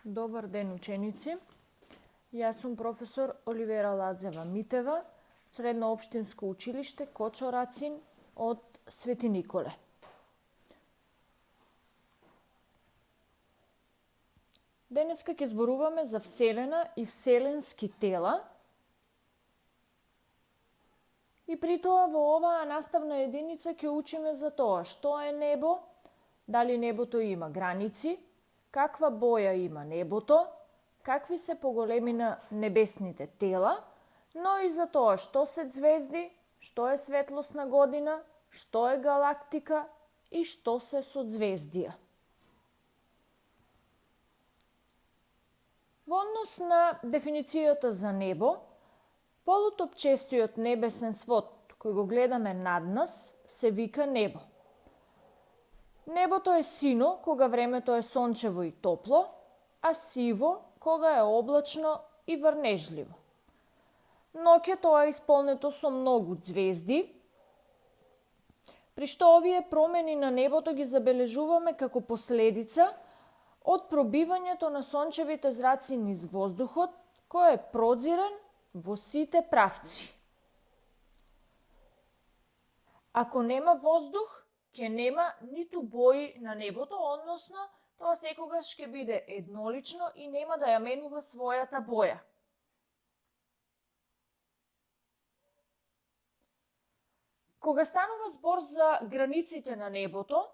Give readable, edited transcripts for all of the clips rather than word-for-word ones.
Добар ден, ученици. Јас сум професор Оливера Лазева Митева, Средно општинско училиште Кочо-Рацин од Свети Николе. Денеска ќе зборуваме за Вселена и вселенски тела. И при тоа во оваа наставна единица ќе учиме за тоа што е небо, дали небото има граници, каква боја има небото, какви се поголемина небесните тела, но и за тоа што се ѕвезди, што е светлосна година, што е галактика и што се созвездија. Во однос на дефиницијата за небо, полутопчестиот небесен свод кој го гледаме над нас се вика небо. Небото е сино кога времето е сончево и топло, а сиво кога е облачно и врнежливо. Ноќето е исполнето со многу ѕвезди, при што овие промени на небото ги забележуваме како последица од пробивањето на сончевите зраци низ воздухот, кој е продзирен во сите правци. Ако нема воздух, ќе нема ниту бои на небото, односно тоа секогаш ќе биде еднолично и нема да ја менува својата боја. Кога станува збор за границите на небото,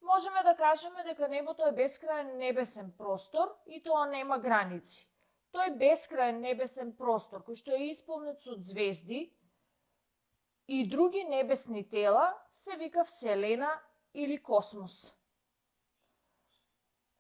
можеме да кажеме дека небото е бескраен небесен простор и тоа нема граници. Тој бескраен небесен простор, кој што е исполнет со ѕвезди и други небесни тела, се вика Вселена или космос.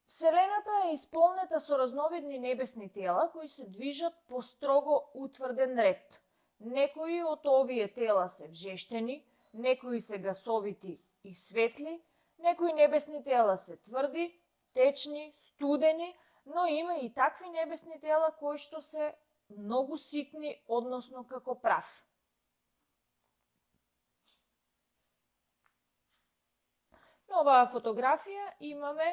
Вселената е исполнета со разновидни небесни тела кои се движат по строго утврден ред. Некои од овие тела се вжештени, некои се гасовити и светли, некои небесни тела се тврди, течни, студени, но има и такви небесни тела кои што се многу ситни, односно како прав. На оваа фотографија имаме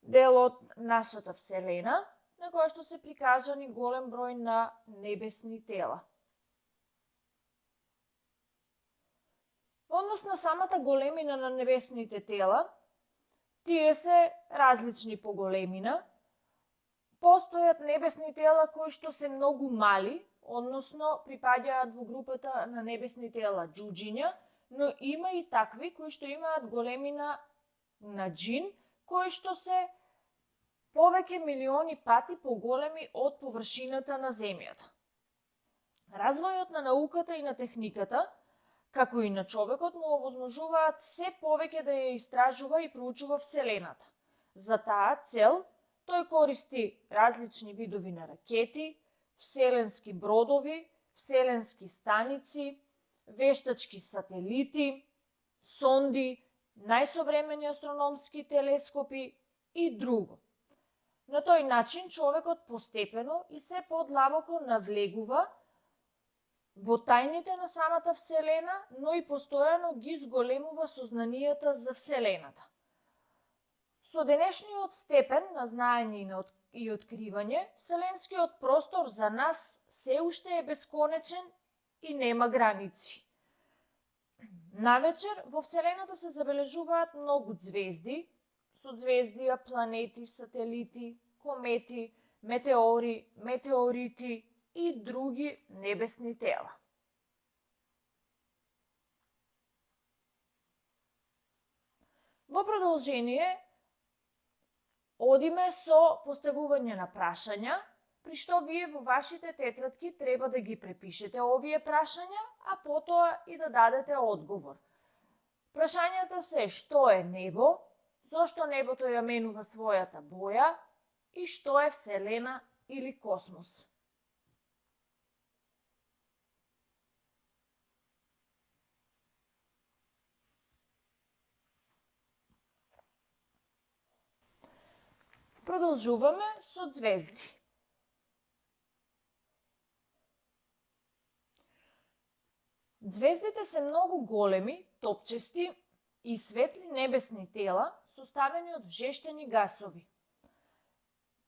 дел од нашата Вселена, на која што се прикажани голем број на небесни тела. Во однос на самата големина на небесните тела, тие се различни по големина. Постојат небесни тела кои што се многу мали, односно припаѓаат во групата на небесни тела џуџиња, но има и такви кои што имаат големина на џин, кои што се повеќе милиони пати поголеми од површината на Земјата. Развојот на науката и на техниката, како и на човекот, му овозможуваат се повеќе да ја истражува и проучува Вселената. За таа цел, тој користи различни видови на ракети, вселенски бродови, вселенски станици, вештачки сателити, сонди, најсовремени астрономски телескопи и друго. На тој начин човекот постепено и се подлабоко навлегува во тајните на самата Вселена, но и постојано ги зголемува сознанијата за Вселената. Со денешниот степен на знаење и откривање, вселенскиот простор за нас се уште е бесконечен и нема граници. Навечер во Вселената се забележуваат многу ѕвезди, созвездија, планети, сателити, комети, метеори, метеорити и други небесни тела. Во продолжение, одиме со поставување на прашања, при што вие во вашите тетрадки треба да ги препишете овие прашања, а потоа и да дадете одговор. Прашањата се што е небо, зошто небото ја менува својата боја и што е Вселена или космос. Продолжуваме со ѕвезди. Ѕвездите се многу големи, топчести и светли небесни тела составени од вжештени гасови.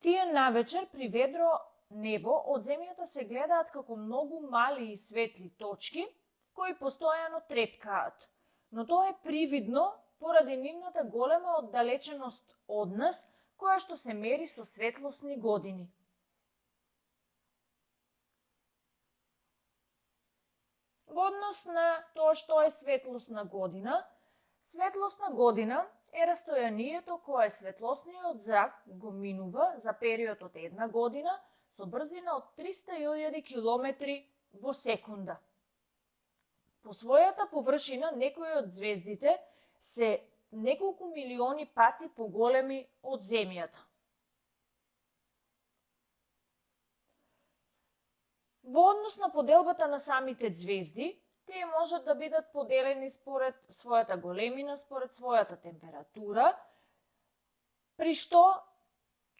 Тие навечер при ведро небо од земјата се гледаат како многу мали и светли точки кои постојано трепкаат, но тоа е привидно поради нивната голема оддалеченост од нас, која што се мери со светлосни години. Во однос на тоа што е светлосна година е растојанието кое светлосниот зрак го минува за период од една година со брзина од 300.000 километри во секунда. По својата површина некои од звездите се неколку милиони пати поголеми од Земјата. Во однос на поделбата на самите звезди, тие можат да бидат поделени според својата големина, според својата температура, при што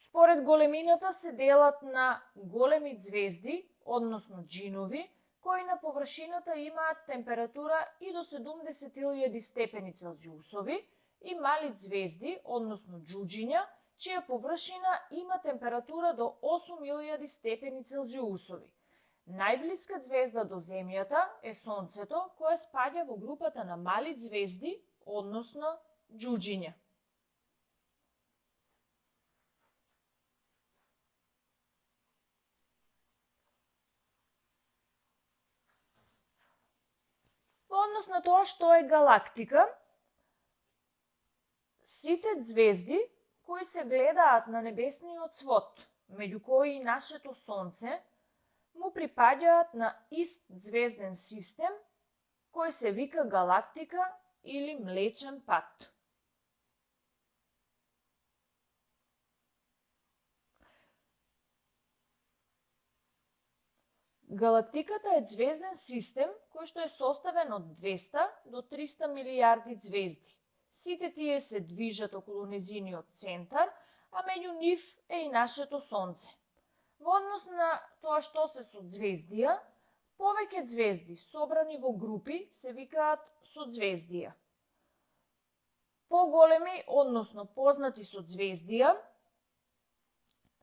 според големината се делат на големи звезди, односно джинови, кои на површината имаат температура и до 70.000 степени Целзиусови, и мали звезди, односно џуџиња, чија површина има температура до 8.000 степени Целзиусови. Најблиска звезда до Земјата е Сонцето, кое спаѓа во групата на мали звезди, односно џуџиња. Во однос на тоа што е галактика, сите звезди кои се гледаат на небесниот свод, меѓу кои и нашето Сонце, му припаѓаат на ист звезден систем кој се вика галактика или Млечен пат. Галактиката е звезден систем кој што е составен од 200 до 300 милијарди звезди. Сите тие се движат околу незиниот центар, а меѓу нив е и нашето Сонце. Во однос на тоа што се созвездија, повеќе звезди собрани во групи се викаат созвездија. Поголеми, односно познати созвездија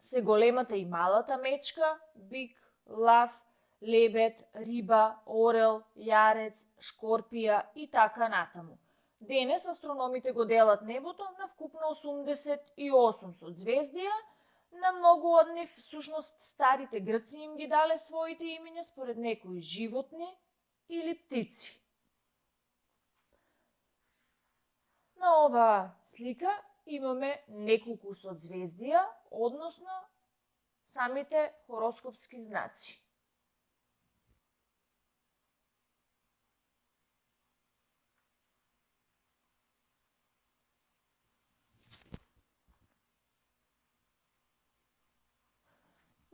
се големата и малата мечка, бик, лав, лебед, риба, орел, јарец, шкорпија и така натаму. Денес астрономите го делат небото на вкупно 88 созвездија. На многу од нив, всушност, старите грци им ги дале своите имиња според некои животни или птици. На оваа слика имаме неколку созвездија, односно самите хороскопски знаци.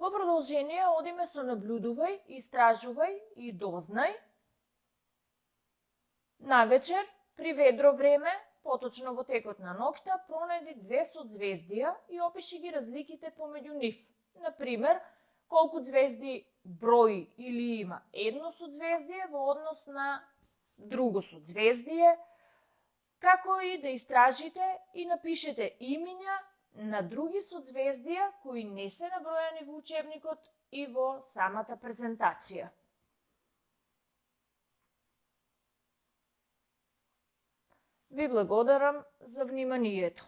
Во продолжение одиме со наблюдувај, истражувај и дознај. Навечер, при ведро време, поточно во текот на ноќта, пронајди две созвездија и опиши ги разликите помеѓу нив. Например, колку звезди брои или има едно созвездие во однос на друго созвездие, како и да истражите и напишете имиња на други созвездија кои не се набројани во учебникот и во самата презентација. Ви благодарам за вниманието.